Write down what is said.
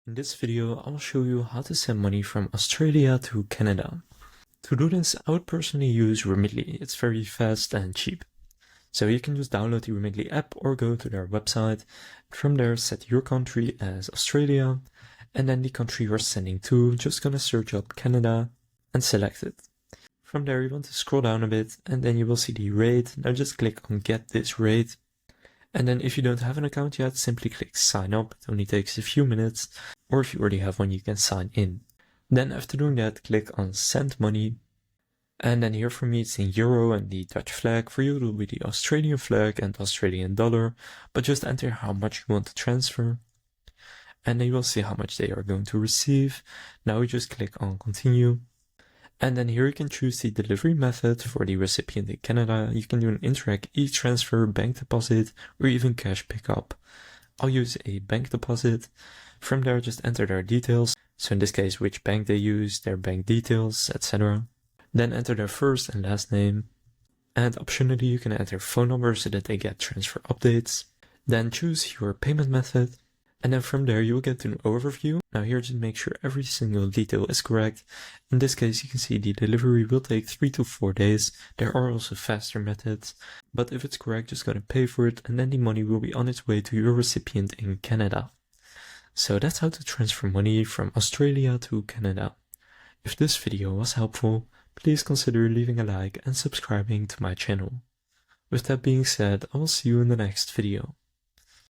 In this video, I will show you how to send money from Australia to Canada. To do this, I would personally use Remitly. It's very fast and cheap. So you can just download the Remitly app or go to their website. From there, set your country as Australia, and then the country you're sending to. Just gonna search up Canada and select it. From there, you want to scroll down a bit, and then you will see the rate. Now just click on Get This Rate. And then if you don't have an account yet, simply click sign up. It only takes a few minutes. Or if you already have one, you can sign in. Then after doing that, click on send money. And then here for me, it's in euro and the Dutch flag. For you, it will be the Australian flag and Australian dollar. But just enter how much you want to transfer. And then you will see how much they are going to receive. Now we just click on continue. And then here you can choose the delivery method for the recipient in Canada. You can do an Interac e-transfer, bank deposit, or even cash pickup. I'll use a bank deposit. From there, just enter their details. So in this case, which bank they use, their bank details, etc. Then enter their first and last name. And optionally, you can enter phone number so that they get transfer updates. Then choose your payment method. And then from there, you will get to an overview. Now here, just make sure every single detail is correct. In this case, you can see the delivery will take 3 to 4 days. There are also faster methods. But if it's correct, just gotta pay for it. And then the money will be on its way to your recipient in Canada. So that's how to transfer money from Australia to Canada. If this video was helpful, please consider leaving a like and subscribing to my channel. With that being said, I will see you in the next video.